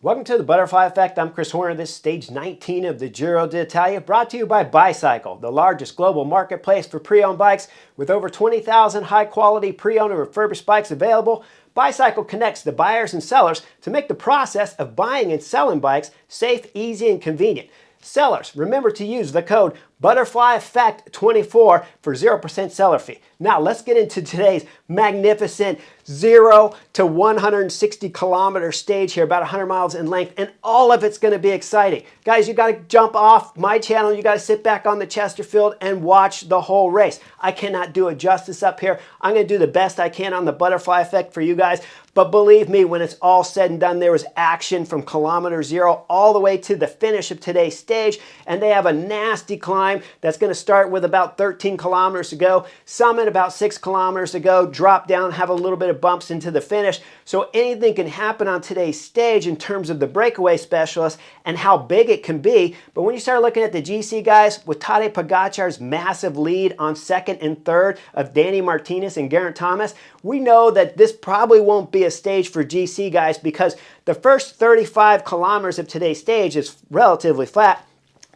Welcome to the Butterfly Effect. I'm Chris Horner. This is stage 19 of the Giro d'Italia, brought to you by Bicycle, the largest global marketplace for pre-owned bikes. With over 20,000 high-quality pre-owned and refurbished bikes available, Bicycle connects the buyers and sellers to make the process of buying and selling bikes safe, easy, and convenient. Sellers, remember to use the code ButterflyEffect24 for 0% seller fee. Now let's get into today's magnificent 0 to 160 kilometer stage here, about 100 miles in length, and all of it's going to be exciting. Guys, you got to jump off my channel. You got to sit back on the Chesterfield and watch the whole race. I cannot do it justice up here. I'm going to do the best I can on the Butterfly Effect for you guys. But believe me, when it's all said and done, there was action from kilometer 0 all the way to the finish of today's stage. And they have a nasty climb that's going to start with about 13 kilometers to go, summit about 6 kilometers to go, drop down, have a little bit of bumps into the finish. So anything can happen on today's stage in terms of the breakaway specialist and how big it can be. But when you start looking at the GC guys, with Tadej Pogacar's massive lead on second and third of Danny Martinez and Garrett Thomas, we know that this probably won't be a stage for GC guys because the first 35 kilometers of today's stage is relatively flat.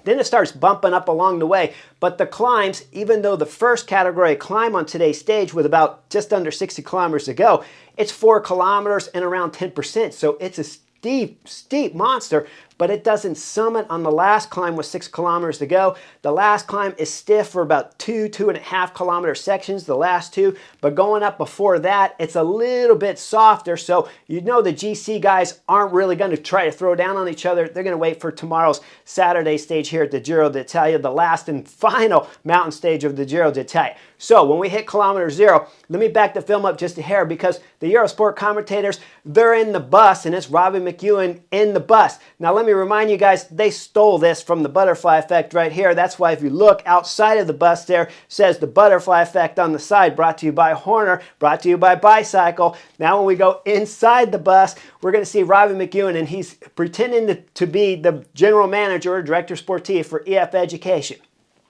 Then it starts bumping up along the way. But the climbs, even though the first category climb on today's stage with about just under 60 kilometers to go, it's 4 kilometers and around 10%. So it's a steep monster, but it doesn't summit on the last climb with 6 kilometers to go. The last climb is stiff for about 2.5 kilometer sections, the last two, but going up before that, it's a little bit softer. So you know the GC guys aren't really going to try to throw down on each other. They're going to wait for tomorrow's Saturday stage here at the Giro d'Italia, the last and final mountain stage of the Giro d'Italia. So when we hit kilometer 0, let me back the film up just a hair because the Eurosport commentators, they're in the bus and it's Robbie McEwen in the bus. Now let me remind you guys, they stole this from the Butterfly Effect right here. That's why if you look outside of the bus there, says the Butterfly Effect on the side, brought to you by Horner, brought to you by Bicycle. Now when we go inside the bus, we're going to see Robbie McEwen, and he's pretending to be the general manager or director sportif for EF Education.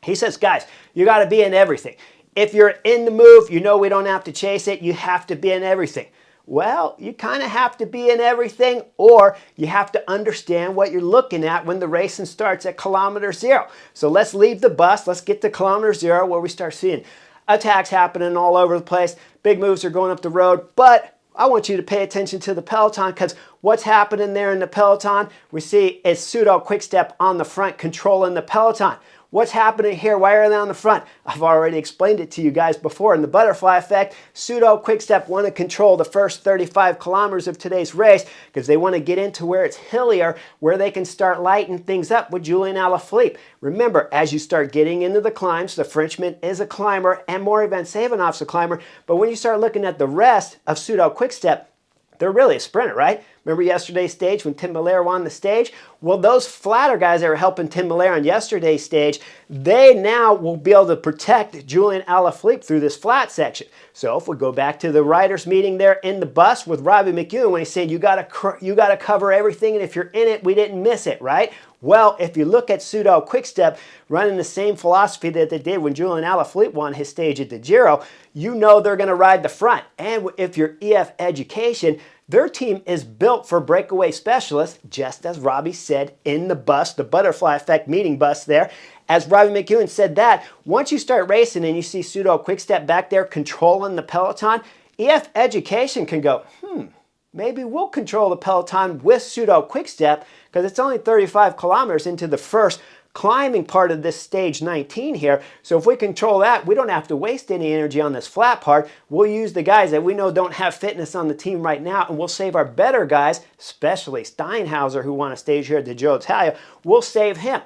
He says, guys, you got to be in everything. If you're in the move, you know we don't have to chase it. You have to be in everything. Well, you kind of have to be in everything, or you have to understand what you're looking at when the racing starts at kilometer 0. So let's leave the bus. Let's get to kilometer 0 where we start seeing attacks happening all over the place. Big moves are going up the road, but I want you to pay attention to the peloton because what's happening there in the peloton, we see is Pseudo Quickstep on the front controlling the peloton. What's happening here? Why are they on the front? I've already explained it to you guys before. In the Butterfly Effect, Pseudo Quickstep want to control the first 35 kilometers of today's race because they want to get into where it's hillier, where they can start lighting things up with Julian Alaphilippe. Remember, as you start getting into the climbs, the Frenchman is a climber and Maury Van Savenhoff's a climber. But when you start looking at the rest of Pseudo Quickstep, they're really a sprinter, right? Remember yesterday's stage when Tim Miller won the stage? Well, those flatter guys that were helping Tim Miller on yesterday's stage, they now will be able to protect Julian Alaphilippe through this flat section. So if we go back to the writers' meeting there in the bus with Robbie McEwen, when he said you gotta cover everything, and if you're in it, we didn't miss it, right? Well, if you look at Pseudo Quickstep running the same philosophy that they did when Julian Alaphilippe won his stage at the Giro, you know they're going to ride the front. And if you're EF Education, their team is built for breakaway specialists, just as Robbie said in the bus, the Butterfly Effect meeting bus there. As Robbie McEwen said that, once you start racing and you see Pseudo Quickstep back there controlling the peloton, EF Education can go, maybe we'll control the peloton with Pseudo Quickstep because it's only 35 kilometers into the first climbing part of this stage 19 here. So if we control that, we don't have to waste any energy on this flat part. We'll use the guys that we know don't have fitness on the team right now, and we'll save our better guys, especially Steinhauser, who won a stage here at the Giro d'Italia. We'll save him.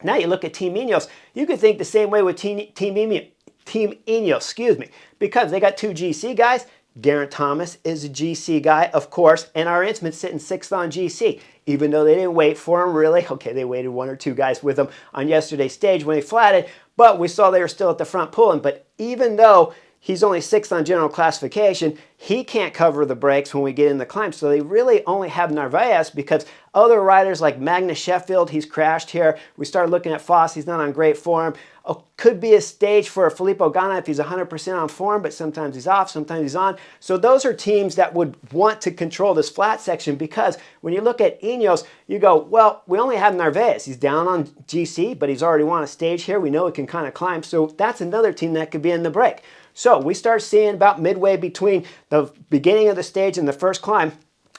Now you look at Team Ineos. You could think the same way with Team Ineos, because they got 2 GC guys. Garrett Thomas is a GC guy, of course, and our Incement's sitting 6th on GC. Even though they didn't wait for him, really. Okay, they waited 1 or 2 guys with him on yesterday's stage when they flatted, but we saw they were still at the front pulling. But even though He's only 6th on general classification. He can't cover the breaks when we get in the climb. So they really only have Narvaez because other riders like Magnus Sheffield, he's crashed here. We start looking at Foss, he's not on great form. Could be a stage for Filippo Ganna if he's 100% on form, but sometimes he's off, sometimes he's on. So those are teams that would want to control this flat section because when you look at Ineos, you go, well, we only have Narvaez. He's down on GC, but he's already won a stage here. We know he can kind of climb. So that's another team that could be in the break. So we start seeing about midway between the beginning of the stage and the first climb.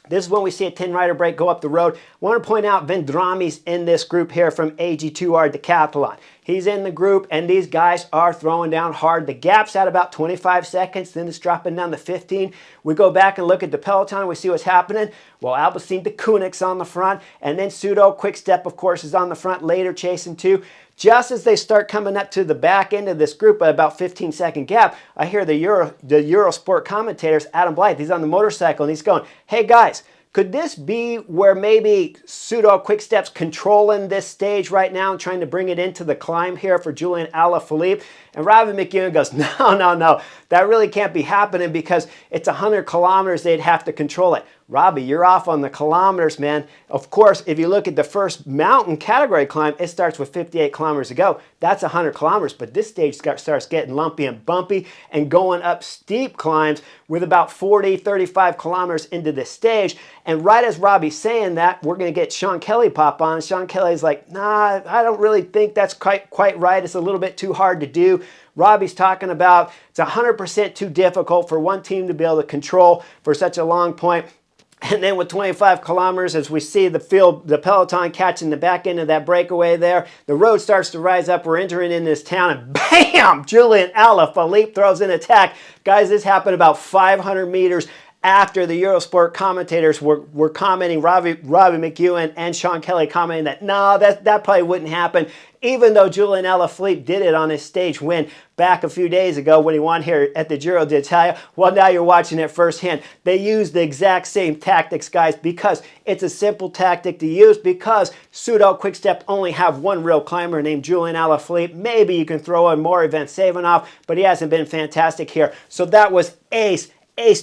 This is when we see a 10-rider break go up the road. I want to point out Vendrami's in this group here from AG2R Decathlon. He's in the group, and these guys are throwing down hard. The gap's at about 25 seconds, then it's dropping down to 15. We go back and look at the peloton. We see what's happening. Well, Alpecin de Koenig's on the front, and then Pseudo Quick-Step, of course, is on the front later, chasing too. Just as they start coming up to the back end of this group at about 15-second gap, I hear the Eurosport commentators, Adam Blythe, he's on the motorcycle, and he's going, hey guys, could this be where maybe Pseudo Quick-Step's controlling this stage right now and trying to bring it into the climb here for Julian Alaphilippe? And Robbie McEwen goes, no, that really can't be happening because it's 100 kilometers they'd have to control it. Robbie, you're off on the kilometers, man. Of course, if you look at the first mountain category climb, it starts with 58 kilometers to go. That's 100 kilometers, but this stage starts getting lumpy and bumpy and going up steep climbs with about 40, 35 kilometers into this stage. And right as Robbie's saying that, we're going to get Sean Kelly pop on. Sean Kelly's like, nah, I don't really think that's quite right. It's a little bit too hard to do. Robbie's talking about it's 100% too difficult for one team to be able to control for such a long point. And then with 25 kilometers, as we see the peloton catching the back end of that breakaway there, the road starts to rise up. We're entering in this town, and bam! Julian Alaphilippe throws an attack. Guys, this happened about 500 meters after the Eurosport commentators were commenting, Robbie McEwen and Sean Kelly commenting that, no, that probably wouldn't happen, even though Julian Alaphilippe did it on his stage win back a few days ago when he won here at the Giro d'Italia. Well, now you're watching it firsthand. They use the exact same tactics, guys, because it's a simple tactic to use because Pseudo Quick-Step only have one real climber named Julian Alaphilippe. Maybe you can throw in more events Savinov, but he hasn't been fantastic here. So that was ace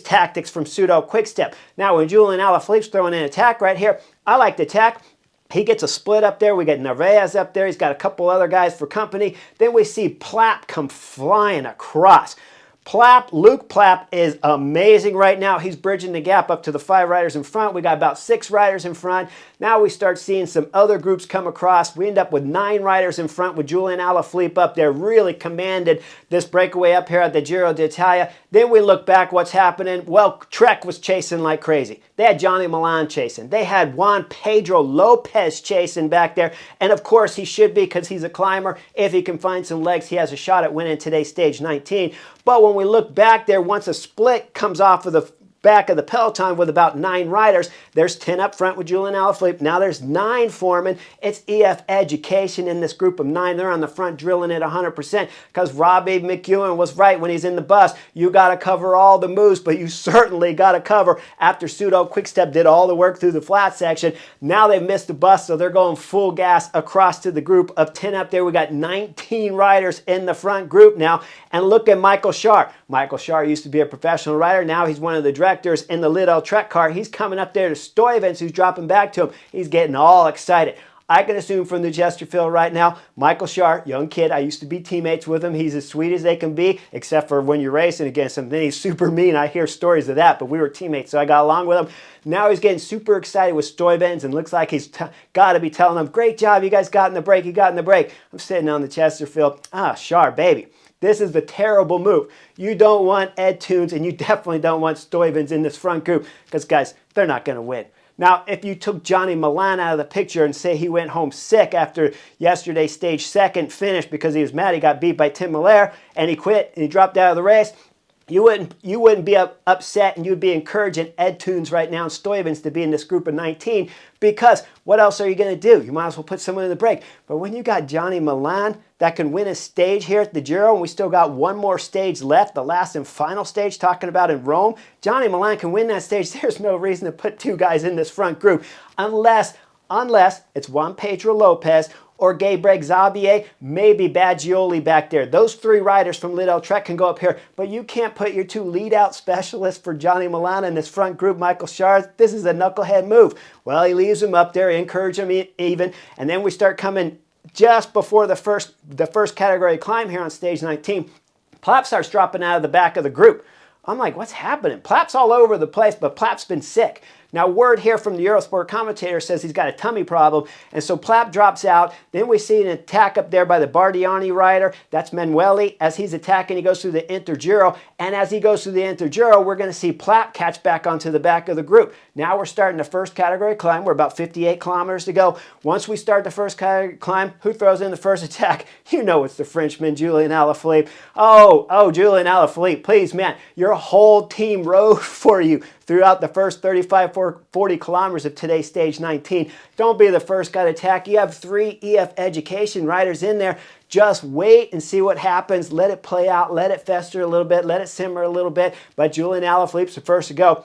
tactics from Pseudo Quick-Step. Now, when Julian Alaphilippe's throwing an attack right here, I like the attack. He gets a split up there. We got Narvaez up there. He's got a couple other guys for company. Then we see Plapp come flying across. Luke Plapp is amazing right now. He's bridging the gap up to the 5 riders in front. We got about 6 riders in front. Now we start seeing some other groups come across. We end up with 9 riders in front with Julian Alaphilippe up there. Really commanded this breakaway up here at the Giro d'Italia. Then we look back what's happening. Well, Trek was chasing like crazy. They had Johnny Milan chasing. They had Juan Pedro Lopez chasing back there. And of course he should be because he's a climber. If he can find some legs, he has a shot at winning today's stage 19. But when we look back there, once a split comes off of the back of the peloton with about 9 riders, there's 10 up front with Julian Alaphilippe. Now there's 9 forming. It's EF Education in this group of 9. They're on the front drilling it 100% because Robbie McEwen was right when he's in the bus. You got to cover all the moves, but you certainly got to cover after Pseudo Quick-Step did all the work through the flat section. Now they've missed the bus, so they're going full gas across to the group of 10 up there. We got 19 riders in the front group now. And look at Michael Schar. Michael Schar used to be a professional rider. Now he's one of the directors in the Lidl Trek car. He's coming up there to Stuyvesant, who's dropping back to him. He's getting all excited. I can assume from the Chesterfield right now, Michael Schar, young kid, I used to be teammates with him. He's as sweet as they can be, except for when you're racing against him. Then he's super mean. I hear stories of that, but we were teammates, so I got along with him. Now he's getting super excited with Stuyvesant and looks like he's got to be telling them, great job, you guys got in the break, you got in the break. I'm sitting on the Chesterfield. Schar, baby. This is the terrible move. You don't want Ed Tunes, and you definitely don't want Stuyvesant in this front group because, guys, they're not going to win. Now, if you took Johnny Milan out of the picture and say he went home sick after yesterday's stage 2nd finish because he was mad he got beat by Tim Miller and he quit and he dropped out of the race, you wouldn't be upset, and you'd be encouraging Ed Tunes right now and Stuyvesant to be in this group of 19 because what else are you going to do? You might as well put someone in the break. But when you got Johnny Milan that can win a stage here at the Giro, and we still got one more stage left, the last and final stage, talking about in Rome, Johnny Milan can win that stage. There's no reason to put 2 guys in this front group unless it's Juan Pedro Lopez or Gabriel Xavier, maybe Baggioli back there. Those 3 riders from Liddell Trek can go up here, but you can't put your 2 lead-out specialists for Johnny Milana in this front group, Michael Scharz. This is a knucklehead move. Well, he leaves him up there, encourage him even, and then we start coming just before the first category climb here on stage 19. Plapp starts dropping out of the back of the group. I'm like, what's happening? Plapp's all over the place, but Plapp's been sick. Now, word here from the Eurosport commentator says he's got a tummy problem, and so Plapp drops out. Then we see an attack up there by the Bardiani rider. That's Manueli. As he's attacking, he goes through the Intergiro, and as he goes through the Intergiro, we're going to see Plapp catch back onto the back of the group. Now we're starting the first category climb. We're about 58 kilometers to go. Once we start the first category climb, who throws in the first attack? You know it's the Frenchman, Julien Alaphilippe. Oh, Julien Alaphilippe, please, man, your whole team rode for you throughout the first 35-40 kilometers of today's stage 19. Don't be the first guy to attack. You have 3 EF Education riders in there. Just wait and see what happens. Let it play out. Let it fester a little bit. Let it simmer a little bit. But Julien Alaphilippe's the first to go.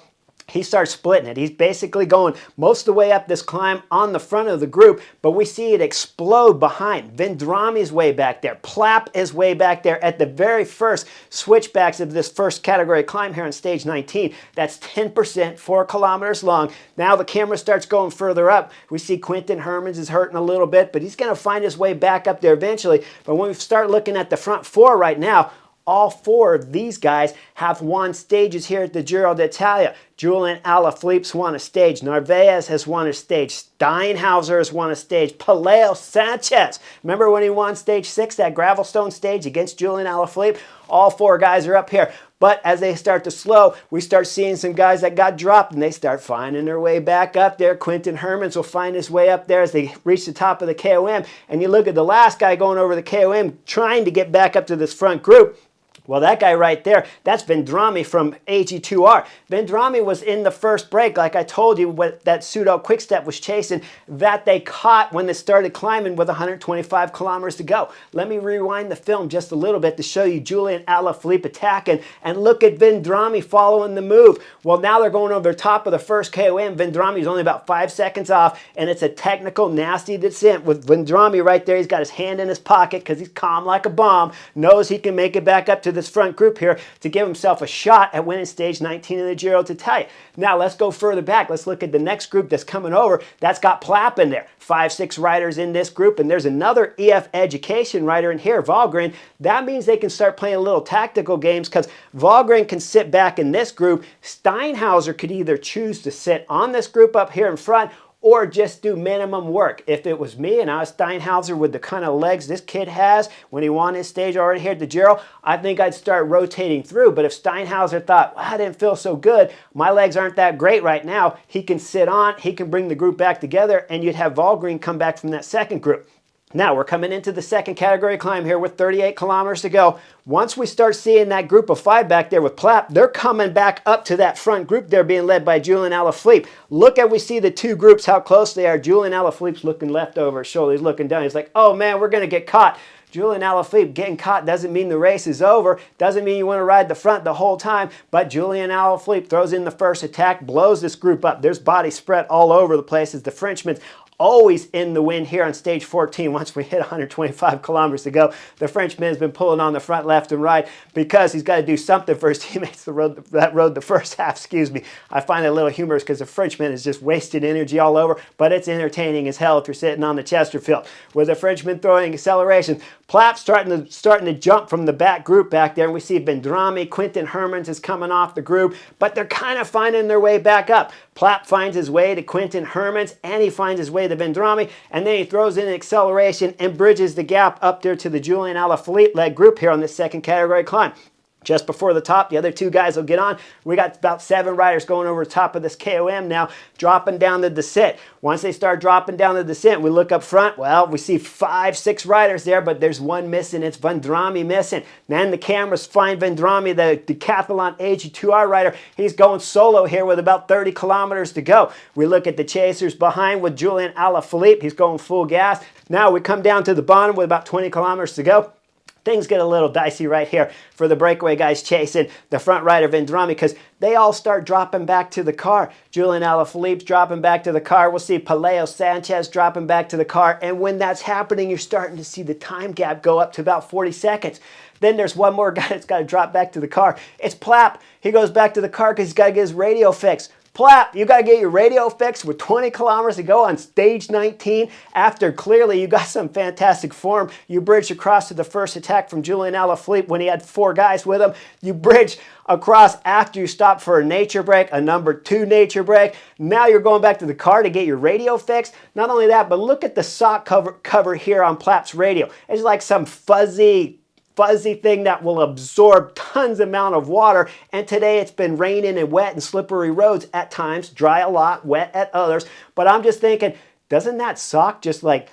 He starts splitting it. He's basically going most of the way up this climb on the front of the group, but we see it explode behind. Vendrami's way back there. Plapp is way back there at the very first switchbacks of this first category climb here on stage 19. That's 10%, 4 kilometers long. Now the camera starts going further up. We see Quinten Hermans is hurting a little bit, but he's going to find his way back up there eventually. But when we start looking at the front 4 right now, all 4 of these guys have won stages here at the Giro d'Italia. Julien Alaphilippe's won a stage. Narvaez has won a stage. Steinhauser has won a stage. Paleo Sanchez. Remember when he won stage 6, that Gravelstone stage against Julien Alaphilippe? All 4 guys are up here. But as they start to slow, we start seeing some guys that got dropped, and they start finding their way back up there. Quinten Hermans will find his way up there as they reach the top of the KOM. And you look at the last guy going over the KOM, trying to get back up to this front group. Well, that guy right there, that's Vendrami from AG2R. Vendrami was in the first break, like I told you, what that pseudo quick-step was chasing, that they caught when they started climbing with 125 kilometers to go. Let me rewind the film just a little bit to show you Julien Alaphilippe attacking, and look at Vendrami following the move. Well, now they're going over the top of the first KOM. Vendrami's only about 5 seconds off, and it's a technical, nasty descent with Vendrami right there. He's got his hand in his pocket because he's calm like a bomb, knows he can make it back up to this front group here to give himself a shot at winning stage 19 in the Giro d'Italia. Now let's go further back. Let's look at the next group that's coming over. That's got Plapp in there. 5-6 riders in this group, and there's another EF Education rider in here, Wahlgren. That means they can start playing a little tactical games because Wahlgren can sit back in this group. Steinhauser could either choose to sit on this group up here in front or just do minimum work. If it was me and I was Steinhauser with the kind of legs this kid has when he won his stage already here at the Giro, I think I'd start rotating through. But if Steinhauser thought, well, I didn't feel so good, my legs aren't that great right now, he can sit on, he can bring the group back together, and you'd have Wahlgren come back from that second group. Now we're coming into the second category climb here with 38 kilometers to go. Once we start seeing that group of 5 back there with Plapp, they're coming back up to that front group there being led by Julien Alaphilippe. Look at, we see the 2 groups, how close they are. Julien Alaphilippe's looking left over his shoulder. He's looking down. He's like, oh man, we're going to get caught. Julien Alaphilippe getting caught doesn't mean the race is over, doesn't mean you want to ride the front the whole time, but Julien Alaphilippe throws in the first attack, blows this group up. There's body spread all over the place as the Frenchman's always in the wind here on stage 14. Once we hit 125 kilometers to go, the Frenchman has been pulling on the front left and right because he's got to do something for his teammates that rode the first half. Excuse me. I find it a little humorous because the Frenchman is just wasted energy all over, but it's entertaining as hell if you're sitting on the Chesterfield. With the Frenchman throwing acceleration, Plapp starting to jump from the back group back there, and we see Vendrami, Quinten Hermans is coming off the group, but they're kind of finding their way back up. Plapp finds his way to Quinten Hermans, and he finds his way to Vendrami, and then he throws in an acceleration and bridges the gap up there to the Julien Alaphilippe-led group here on this second category climb. Just before the top, the other 2 guys will get on. We got about 7 riders going over the top of this KOM now, dropping down the descent. Once they start dropping down the descent, we look up front. Well, we see 5-6 riders there, but there's one missing. It's Vendrami missing. Then the cameras find Vendrami, the decathlon AG2R rider. He's going solo here with about 30 kilometers to go. We look at the chasers behind with Julien Alaphilippe. He's going full gas. Now we come down to the bottom with about 20 kilometers to go. things get a little dicey right here for the Breakaway guys chasing the front rider Vendrame, because they all start dropping back to the car. Julian Alaphilippe's dropping back to the car. We'll see Paleo Sanchez dropping back to the car. And when that's happening, you're starting to see the time gap go up to about 40 seconds. Then there's one more guy that's got to drop back to the car. It's Plapp. He goes back to the car because he's got to get his radio fixed. Plapp, you got to get your radio fixed with 20 kilometers to go on stage 19 after clearly you got some fantastic form. You bridged across to the first attack from Julian Alaphilippe when he had 4 guys with him. You bridged across after you stopped for a nature break, a number 2 nature break. Now you're going back to the car to get your radio fixed. Not only that, but look at the sock cover here on Plapp's radio. It's like some fuzzy thing that will absorb tons amount of water, and today it's been raining and wet and slippery roads at times, dry a lot, wet at others. But I'm just thinking, doesn't that sock just like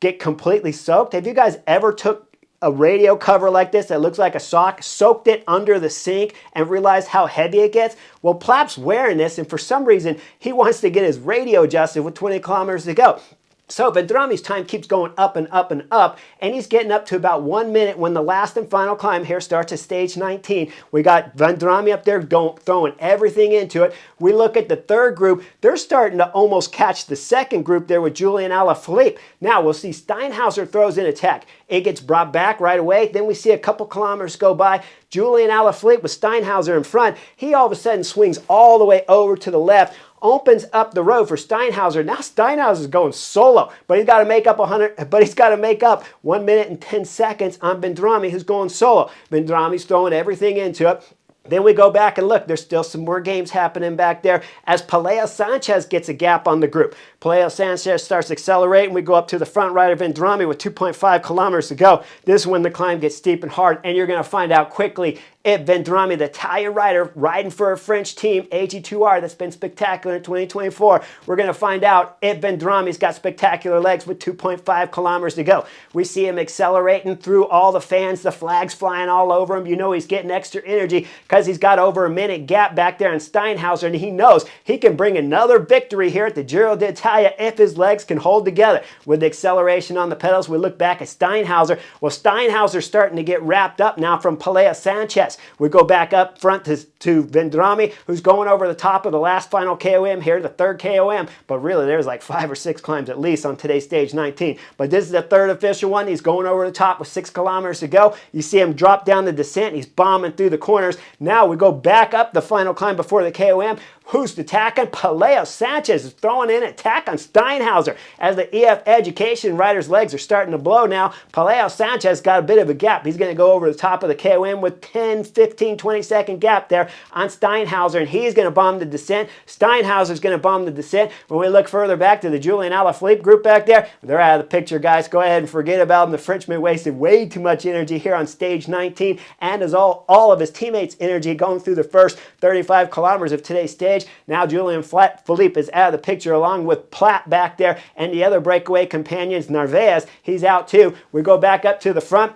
get completely soaked? Have you guys ever took a radio cover like this that looks like a sock, soaked it under the sink, and realized how heavy it gets? Well, Plapp's wearing this, and for some reason he wants to get his radio adjusted with 20 kilometers to go. So Vendrame's time keeps going up and up and up, and he's getting up to about 1 minute when the last and final climb here starts at stage 19. We got Vendrame up there throwing everything into it. We look at the third group. They're starting to almost catch the second group there with Julian Alaphilippe. Now we'll see Steinhauser throws in attack. It gets brought back right away. Then we see a couple kilometers go by. Julian Alaphilippe with Steinhauser in front. He all of a sudden swings all the way over to the left, opens up the road for Steinhauser. Now Steinhauser's going solo, but he's got to make up 1 minute and 10 seconds on Vendrame, who's going solo. Vendrame's throwing everything into it. Then we go back and look, there's still some more games happening back there as Paleo Sanchez gets a gap on the group. Paleo Sanchez starts accelerating. We go up to the front rider Vendrame with 2.5 kilometers to go. This is when the climb gets steep and hard, and you're going to find out quickly if Vendrame, the Italian rider riding for a French team, AG2R, that's been spectacular in 2024, we're going to find out if Vendrame's got spectacular legs with 2.5 kilometers to go. We see him accelerating through all the fans, the flags flying all over him. You know he's getting extra energy because he's got over a minute gap back there in Steinhauser, and he knows he can bring another victory here at the Giro d'Italia if his legs can hold together. With the acceleration on the pedals, we look back at Steinhauser. Well, Steinhauser's starting to get wrapped up now from Paleo Sanchez. We go back up front to Vendrame, who's going over the top of the last final KOM here, the third KOM. But really, there's like 5 or 6 climbs at least on today's stage 19. But this is the third official one. He's going over the top with 6 kilometers to go. You see him drop down the descent. He's bombing through the corners. Now we go back up the final climb before the KOM. Who's attacking? Paleo Sanchez is throwing in an attack on Steinhauser. As the EF Education rider's legs are starting to blow now, Paleo Sanchez got a bit of a gap. He's going to go over the top of the KOM with 10, 15, 20-second gap there on Steinhauser, and he's going to bomb the descent. Steinhauser's going to bomb the descent. When we look further back to the Julian Alaphilippe group back there, they're out of the picture, guys. Go ahead and forget about them. The Frenchman wasted way too much energy here on stage 19, and as all of his teammates' energy going through the first 35 kilometers of today's stage. Now Julian Philippe is out of the picture along with Plapp back there, and the other breakaway companions, Narvaez, he's out too. We go back up to the front.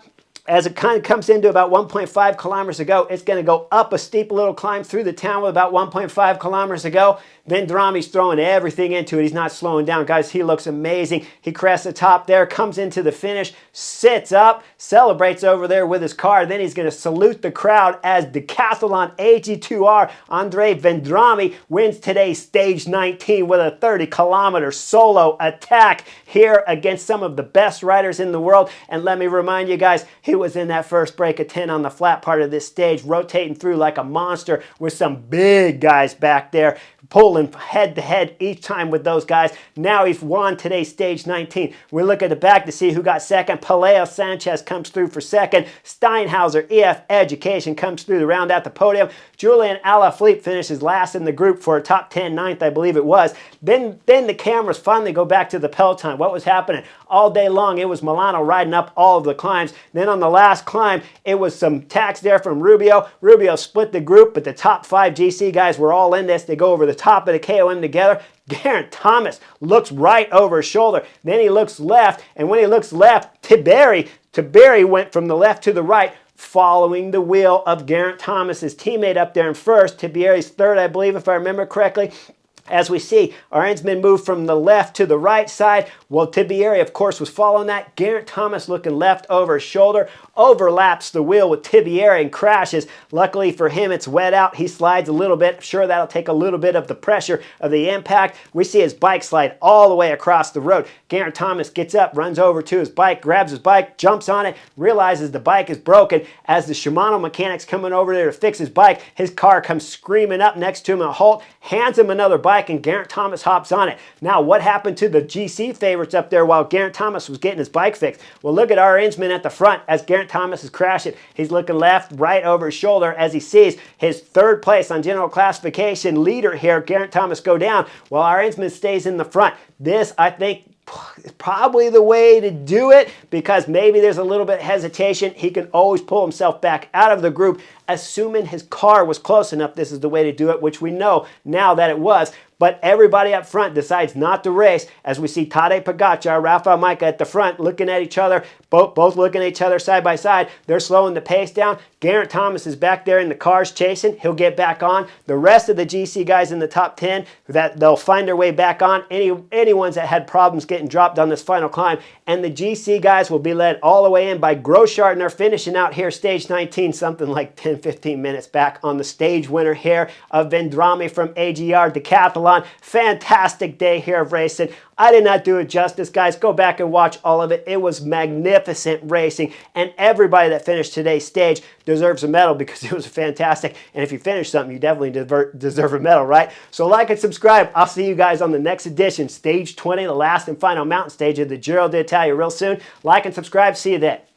As it kind of comes into about 1.5 kilometers to go, it's going to go up a steep little climb through the town with about 1.5 kilometers to go. Vendrame's throwing everything into it. He's not slowing down, guys. He looks amazing. He crests the top there, comes into the finish, sits up, celebrates over there with his car. Then he's going to salute the crowd as decathlon AG2R Andre Vendrame wins today's stage 19 with a 30-kilometer solo attack here against some of the best riders in the world. And let me remind you guys, he was in that first break of 10 on the flat part of this stage, rotating through like a monster with some big guys back there, pulling head-to-head each time with those guys. Now he's won today's stage 19. We look at the back to see who got second. Paleo Sanchez comes through for second. Steinhauser, EF Education comes through to round out the podium. Julian Alaphilippe finishes last in the group for a top 10, ninth, I believe it was. Then the cameras finally go back to the peloton. What was happening? All day long, it was Milano riding up all of the climbs. Then on the last climb, it was some tacks there from Rubio. Rubio split the group, but the top 5 GC guys were all in this. They go over the top of the KOM together. Geraint Thomas looks right over his shoulder. Then he looks left, and when he looks left, Tiberi went from the left to the right, following the wheel of Geraint Thomas, his teammate up there in first. Tiberi's third, I believe, if I remember correctly. As we see, our Ensman moved from the left to the right side. Well, Tibieri, of course, was following that. Garrett Thomas looking left over his shoulder, overlaps the wheel with Tibieri and crashes. Luckily for him, it's wet out. He slides a little bit. I'm sure that'll take a little bit of the pressure of the impact. We see his bike slide all the way across the road. Garrett Thomas gets up, runs over to his bike, grabs his bike, jumps on it, realizes the bike is broken. As the Shimano mechanic's coming over there to fix his bike, his car comes screaming up next to him at a halt, hands him another bike, and Garrett Thomas hops on it. Now, what happened to the GC favorites up there while Garrett Thomas was getting his bike fixed? Well, look at our Ensman at the front as Garrett Thomas is crashing. He's looking left, right over his shoulder as he sees his third place on general classification leader here, Garrett Thomas, go down while our Ensman stays in the front. This, I think, is probably the way to do it, because maybe there's a little bit of hesitation. He can always pull himself back out of the group, assuming his car was close enough. This is the way to do it, which we know now that it was. But everybody up front decides not to race, as we see Tadej Pogacar, Rafa Majka at the front looking at each other, both looking at each other side by side. They're slowing the pace down. Garrett Thomas is back there in the cars chasing. He'll get back on. The rest of the GC guys in the top 10, that they'll find their way back on. Any ones that had problems getting dropped on this final climb. And the GC guys will be led all the way in by Großschartner, finishing out here stage 19, something like 10-15 minutes back on the stage winner here of Vendrame from AGR Decathlon. Fantastic day here of racing. I did not do it justice, guys. Go back and watch all of it. It was magnificent racing, and everybody that finished today's stage deserves a medal because it was fantastic. And if you finish something, you definitely deserve a medal, right? So like and subscribe. I'll see you guys on the next edition, stage 20, the last and final mountain stage of the Giro d'Italia real soon. Like and subscribe. See you then.